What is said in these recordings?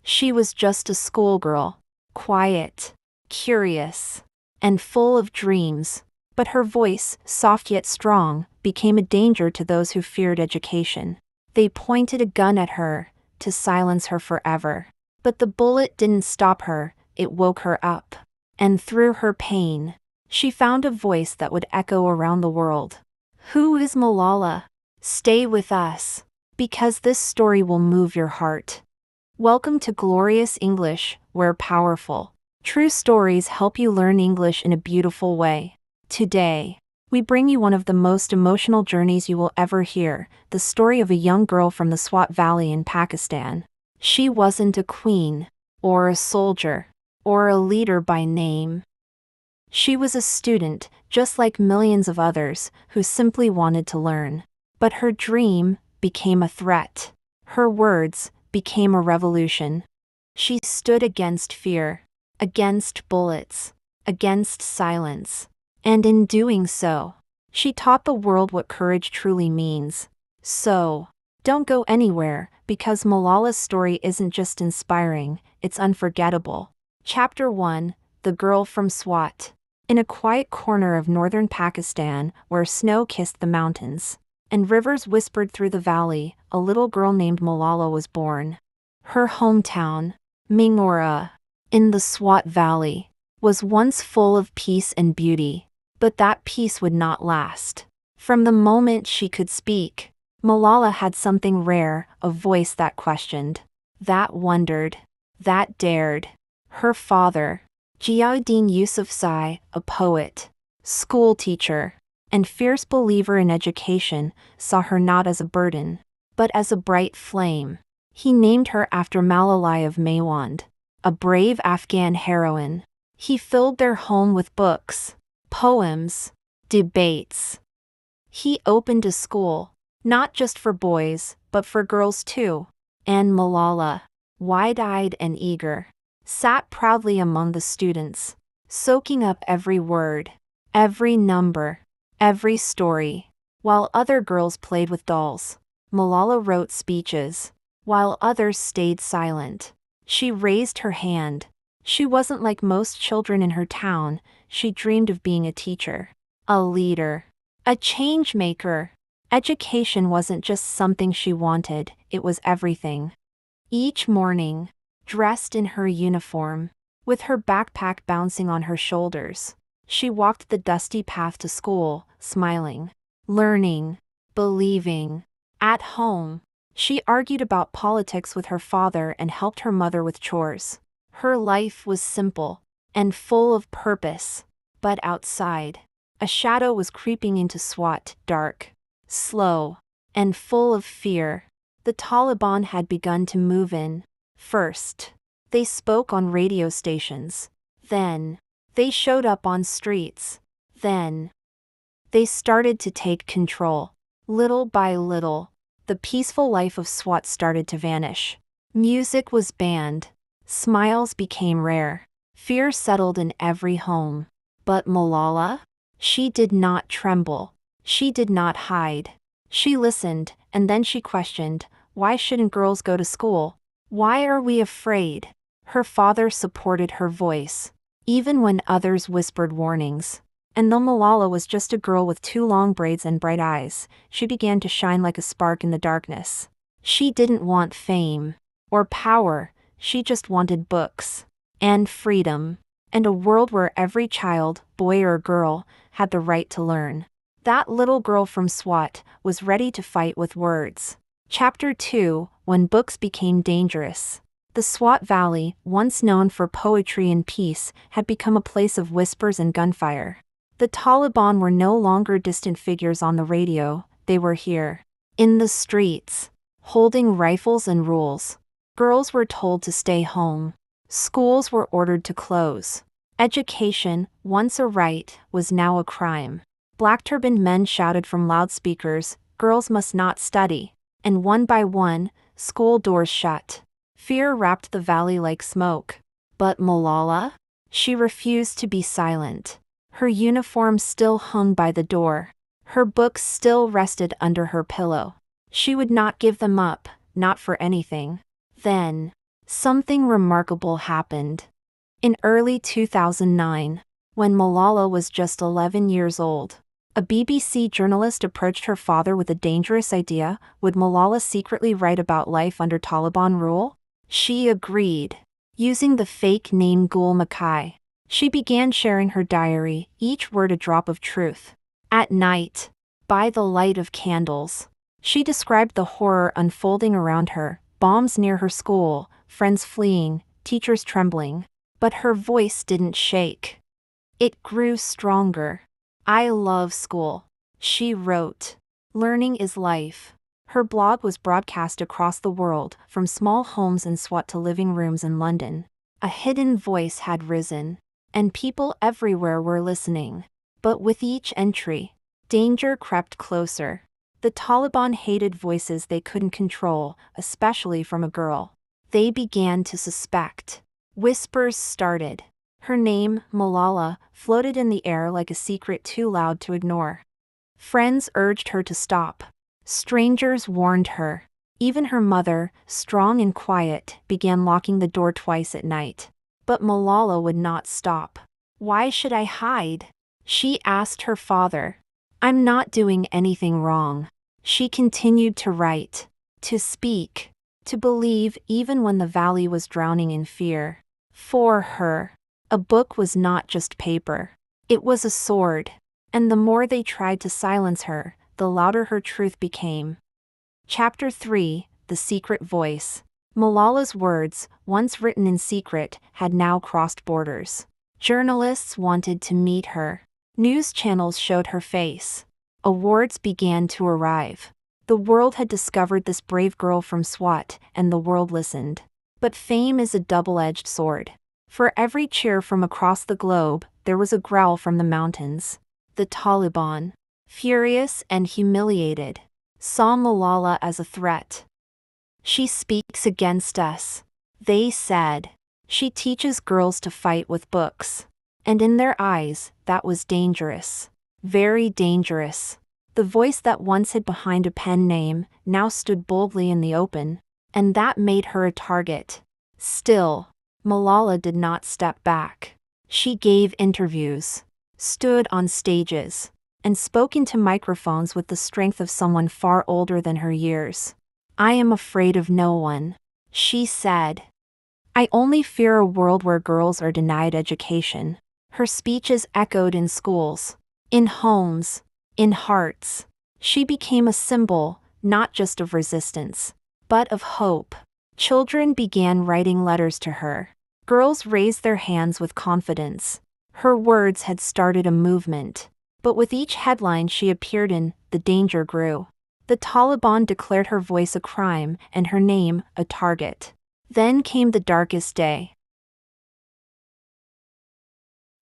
She was just a schoolgirl, quiet, curious, and full of dreams, but her voice, soft yet strong, became a danger to those who feared education. They pointed a gun at her, to silence her forever. But the bullet didn't stop her, it woke her up. And through her pain, she found a voice that would echo around the world. Who is Malala? Stay with us, because this story will move your heart. Welcome to Glorious English, where powerful, true stories help you learn English in a beautiful way. Today, we bring you one of the most emotional journeys you will ever hear, the story of a young girl from the Swat Valley in Pakistan. She wasn't a queen, or a soldier, or a leader by name. She was a student, just like millions of others, who simply wanted to learn. But her dream became a threat. Her words became a revolution. She stood against fear, against bullets, against silence. And in doing so, she taught the world what courage truly means. So, don't go anywhere, because Malala's story isn't just inspiring, it's unforgettable. Chapter 1: The Girl from Swat. In a quiet corner of northern Pakistan, where snow kissed the mountains, and rivers whispered through the valley, a little girl named Malala was born. Her hometown, Mingora, in the Swat Valley, was once full of peace and beauty. But that peace would not last. From the moment she could speak, Malala had something rare, a voice that questioned, that wondered, that dared. Her father, Yousafzai, a poet, school teacher, and fierce believer in education, saw her not as a burden, but as a bright flame. He named her after Malala of Maiwand, a brave Afghan heroine. He filled their home with books, poems, debates. He opened a school, not just for boys, but for girls too. And Malala, wide-eyed and eager, sat proudly among the students, soaking up every word, every number, every story. While other girls played with dolls, Malala wrote speeches. While others stayed silent, she raised her hand. She wasn't like most children in her town. She dreamed of being a teacher, a leader, a change maker. Education wasn't just something she wanted, it was everything. Each morning, dressed in her uniform, with her backpack bouncing on her shoulders, she walked the dusty path to school, smiling, learning, believing. At home, she argued about politics with her father and helped her mother with chores. Her life was simple and full of purpose. But outside, a shadow was creeping into Swat, dark, slow, and full of fear. The Taliban had begun to move in. First, they spoke on radio stations. Then, they showed up on streets. Then, they started to take control. Little by little, the peaceful life of Swat started to vanish. Music was banned. Smiles became rare. Fear settled in every home. But Malala? She did not tremble. She did not hide. She listened, and then she questioned, why shouldn't girls go to school? Why are we afraid? Her father supported her voice, even when others whispered warnings. And though Malala was just a girl with 2 long braids and bright eyes, she began to shine like a spark in the darkness. She didn't want fame or power, she just wanted books, and freedom, and a world where every child, boy or girl, had the right to learn. That little girl from Swat was ready to fight with words. Chapter 2: When Books Became Dangerous. The Swat Valley, once known for poetry and peace, had become a place of whispers and gunfire. The Taliban were no longer distant figures on the radio, they were here, in the streets, holding rifles and rules. Girls were told to stay home. Schools were ordered to close. Education, once a right, was now a crime. Black-turbaned men shouted from loudspeakers, girls must not study. And one by one, school doors shut. Fear wrapped the valley like smoke. But Malala? She refused to be silent. Her uniform still hung by the door. Her books still rested under her pillow. She would not give them up, not for anything. Then, Something remarkable happened. In early 2009, when Malala was just 11 years old, a BBC journalist approached her father with a dangerous idea: would Malala secretly write about life under Taliban rule? She agreed. Using the fake name Gul Makai, she began sharing her diary, each word a drop of truth. At night, by the light of candles, she described the horror unfolding around her: bombs near her school, friends fleeing, teachers trembling. But her voice didn't shake. It grew stronger. "I love school," she wrote. "Learning is life." Her blog was broadcast across the world, from small homes in Swat to living rooms in London. A hidden voice had risen, and people everywhere were listening. But with each entry, danger crept closer. The Taliban hated voices they couldn't control, especially from a girl. They began to suspect. Whispers started. Her name, Malala, floated in the air like a secret too loud to ignore. Friends urged her to stop. Strangers warned her. Even her mother, strong and quiet, began locking the door twice at night. But Malala would not stop. "Why should I hide?" she asked her father. "I'm not doing anything wrong." She continued to write, to speak, to believe even when the valley was drowning in fear. For her, a book was not just paper. It was a sword. And the more they tried to silence her, the louder her truth became. Chapter 3: The Secret Voice. Malala's words, once written in secret, had now crossed borders. Journalists wanted to meet her. News channels showed her face. Awards began to arrive. The world had discovered this brave girl from Swat, and the world listened. But fame is a double-edged sword. For every cheer from across the globe, there was a growl from the mountains. The Taliban, furious and humiliated, saw Malala as a threat. "She speaks against us," they said. "She teaches girls to fight with books." And in their eyes, that was dangerous. Very dangerous. The voice that once hid behind a pen name now stood boldly in the open, and that made her a target. Still, Malala did not step back. She gave interviews, stood on stages, and spoke into microphones with the strength of someone far older than her years. "I am afraid of no one," she said. "I only fear a world where girls are denied education." Her speeches echoed in schools, in homes, in hearts. She became a symbol, not just of resistance, but of hope. Children began writing letters to her. Girls raised their hands with confidence. Her words had started a movement. But with each headline she appeared in, the danger grew. The Taliban declared her voice a crime and her name a target. Then came the darkest day.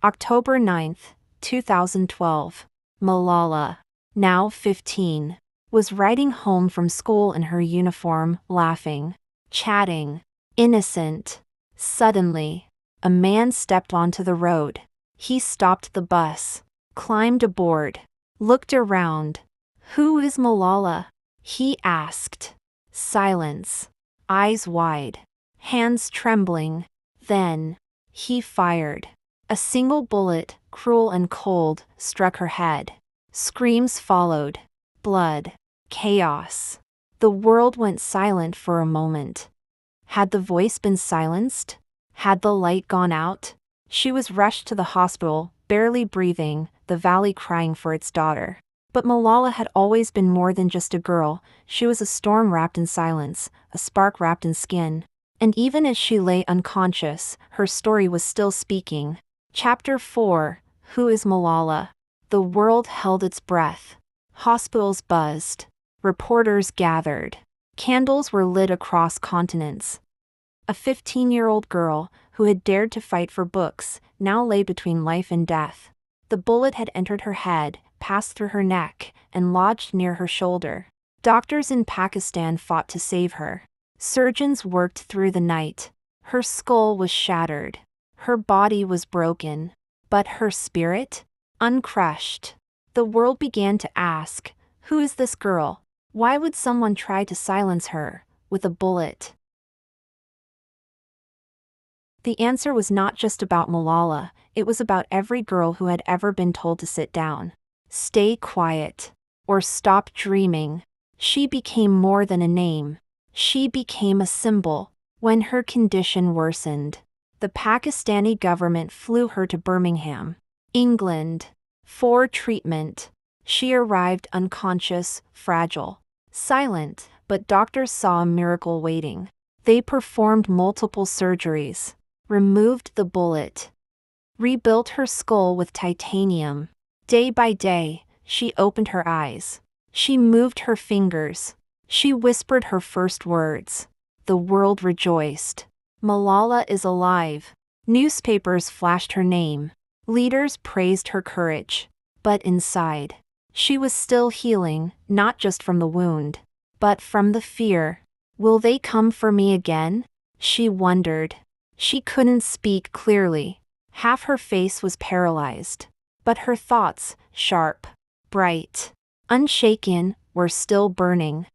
October 9, 2012. Malala, now 15, was riding home from school in her uniform, laughing, chatting, innocent. Suddenly, a man stepped onto the road. He stopped the bus, climbed aboard, looked around. "Who is Malala?" he asked. Silence, eyes wide, hands trembling. Then, he fired. A single bullet, cruel and cold, struck her head. Screams followed. Blood. Chaos. The world went silent for a moment. Had the voice been silenced? Had the light gone out? She was rushed to the hospital, barely breathing, the valley crying for its daughter. But Malala had always been more than just a girl. She was a storm wrapped in silence, a spark wrapped in skin. And even as she lay unconscious, her story was still speaking. Chapter 4: Who is Malala? The world held its breath. Hospitals buzzed. Reporters gathered. Candles were lit across continents. A 15-year-old girl, who had dared to fight for books, now lay between life and death. The bullet had entered her head, passed through her neck, and lodged near her shoulder. Doctors in Pakistan fought to save her. Surgeons worked through the night. Her skull was shattered. Her body was broken. But her spirit? Uncrushed. The world began to ask, who is this girl? Why would someone try to silence her with a bullet? The answer was not just about Malala, it was about every girl who had ever been told to sit down, stay quiet, or stop dreaming. She became more than a name. She became a symbol. When her condition worsened, the Pakistani government flew her to Birmingham, England, for treatment. She arrived unconscious, fragile, silent, but doctors saw a miracle waiting. They performed multiple surgeries, removed the bullet, rebuilt her skull with titanium. Day by day, she opened her eyes. She moved her fingers. She whispered her first words. The world rejoiced. Malala is alive. Newspapers flashed her name. Leaders praised her courage. But inside, she was still healing, not just from the wound, but from the fear. Will they come for me again? She wondered. She couldn't speak clearly. Half her face was paralyzed. But her thoughts, sharp, bright, unshaken, were still burning.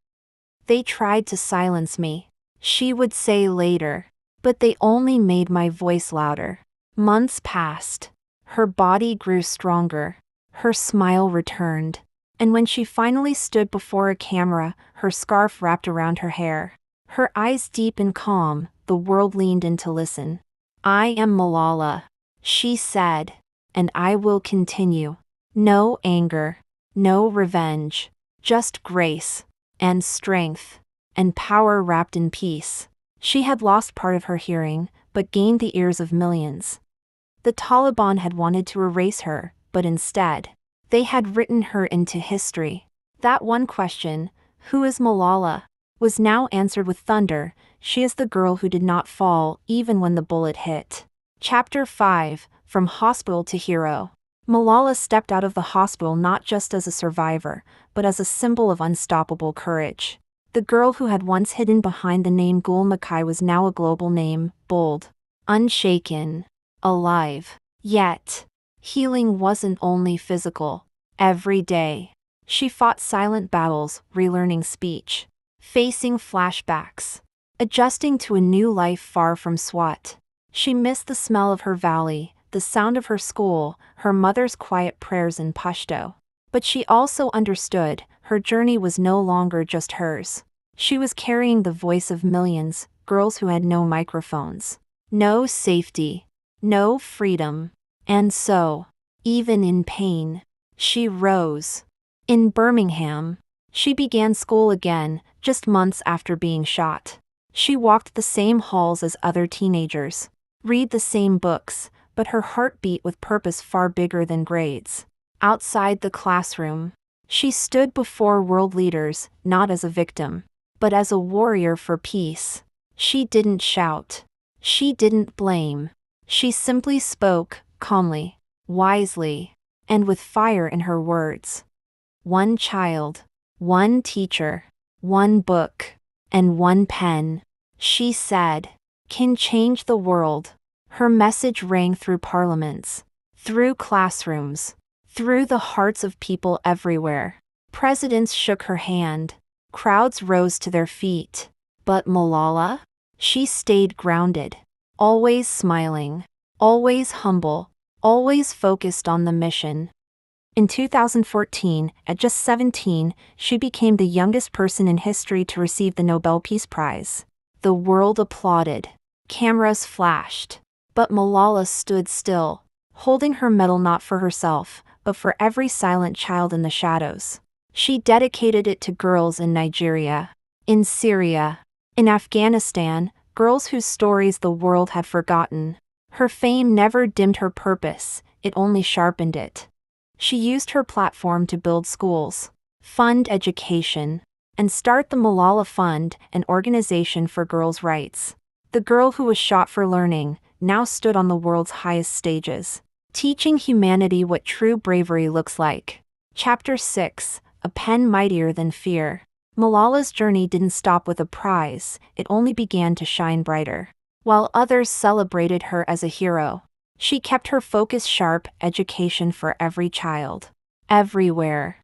They tried to silence me, she would say later, but they only made my voice louder. Months passed. Her body grew stronger. Her smile returned. And when she finally stood before a camera, her scarf wrapped around her hair, her eyes deep and calm, the world leaned in to listen. I am Malala, she said, and I will continue. No anger, no revenge, just grace, and strength, and power wrapped in peace. She had lost part of her hearing, but gained the ears of millions. The Taliban had wanted to erase her, but instead, they had written her into history. That one question, who is Malala, was now answered with thunder. She is the girl who did not fall, even when the bullet hit. Chapter 5, From Hospital to Hero. Malala stepped out of the hospital not just as a survivor, but as a symbol of unstoppable courage. The girl who had once hidden behind the name Gul Makai was now a global name, bold, unshaken, alive. Yet, healing wasn't only physical. Every day, she fought silent battles, relearning speech, facing flashbacks, adjusting to a new life far from Swat. She missed the smell of her valley, the sound of her school, her mother's quiet prayers in Pashto. But she also understood, her journey was no longer just hers. She was carrying the voice of millions, girls who had no microphones, no safety, no freedom. And so, even in pain, she rose. In Birmingham, she began school again, just months after being shot. She walked the same halls as other teenagers, read the same books, but her heart beat with purpose far bigger than grades. Outside the classroom, she stood before world leaders, not as a victim, but as a warrior for peace. She didn't shout. She didn't blame. She simply spoke, calmly, wisely, and with fire in her words. One child, one teacher, one book, and one pen, she said, can change the world. Her message rang through parliaments, through classrooms, through the hearts of people everywhere. Presidents shook her hand. Crowds rose to their feet. But Malala? She stayed grounded, always smiling, always humble, always focused on the mission. In 2014, at just 17, she became the youngest person in history to receive the Nobel Peace Prize. The world applauded. Cameras flashed. But Malala stood still, holding her medal not for herself, but for every silent child in the shadows. She dedicated it to girls in Nigeria, in Syria, in Afghanistan, girls whose stories the world had forgotten. Her fame never dimmed her purpose, it only sharpened it. She used her platform to build schools, fund education, and start the Malala Fund, an organization for girls' rights. The girl who was shot for learning now stood on the world's highest stages, teaching humanity what true bravery looks like. Chapter 6, A Pen Mightier Than Fear. Malala's journey didn't stop with a prize, it only began to shine brighter. While others celebrated her as a hero, she kept her focus sharp, education for every child, everywhere.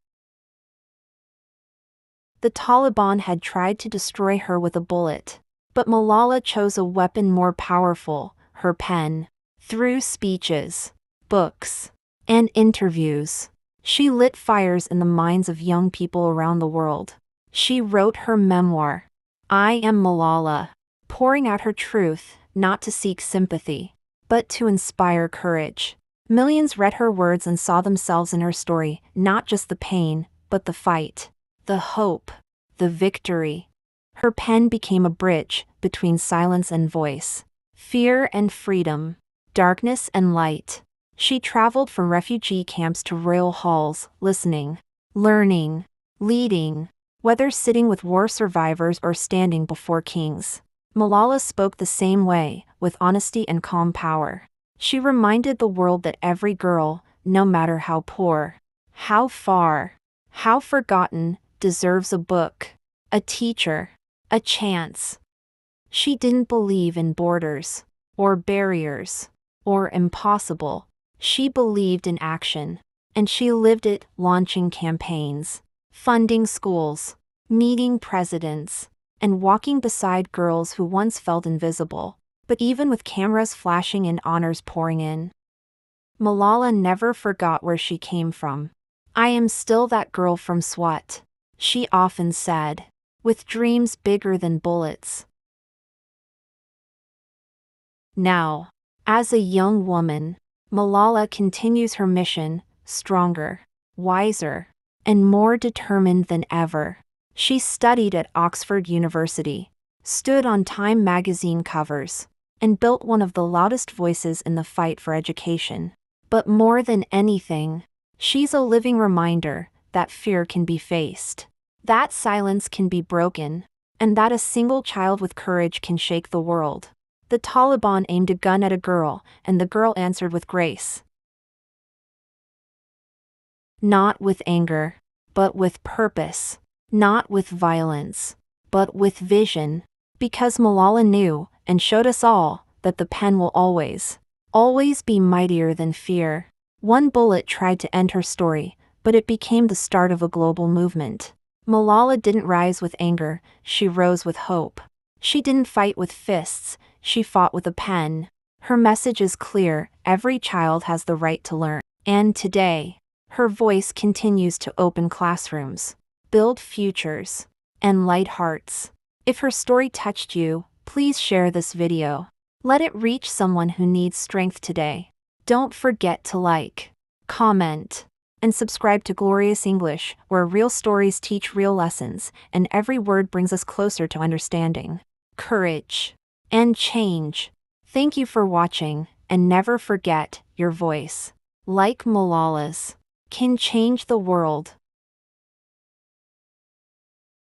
The Taliban had tried to destroy her with a bullet, but Malala chose a weapon more powerful, her pen. Through speeches, books, and interviews, she lit fires in the minds of young people around the world. She wrote her memoir, I Am Malala, pouring out her truth, not to seek sympathy, but to inspire courage. Millions read her words and saw themselves in her story, not just the pain, but the fight, the hope, the victory. Her pen became a bridge between silence and voice, fear and freedom, darkness and light. She traveled from refugee camps to royal halls, listening, learning, leading, whether sitting with war survivors or standing before kings. Malala spoke the same way, with honesty and calm power. She reminded the world that every girl, no matter how poor, how far, how forgotten, deserves a book, a teacher, a chance. She didn't believe in borders, or barriers, or impossible. She believed in action, and she lived it, launching campaigns, funding schools, meeting presidents, and walking beside girls who once felt invisible. But even with cameras flashing and honors pouring in, Malala never forgot where she came from. I am still that girl from Swat, she often said, with dreams bigger than bullets. Now, as a young woman, Malala continues her mission, stronger, wiser, and more determined than ever. She studied at Oxford University, stood on Time magazine covers, and built one of the loudest voices in the fight for education. But more than anything, she's a living reminder that fear can be faced, that silence can be broken, and that a single child with courage can shake the world. The Taliban aimed a gun at a girl, and the girl answered with grace. Not with anger, but with purpose. Not with violence, but with vision. Because Malala knew, and showed us all, that the pen will always be mightier than fear. One bullet tried to end her story, but it became the start of a global movement. Malala didn't rise with anger, she rose with hope. She didn't fight with fists, she fought with a pen. Her message is clear, every child has the right to learn. And today, her voice continues to open classrooms, build futures, and light hearts. If her story touched you, please share this video. Let it reach someone who needs strength today. Don't forget to like, comment, and subscribe to Glorious English, where real stories teach real lessons, and every word brings us closer to understanding, courage, and change. Thank you for watching, and never forget, your voice, like Malala's, can change the world.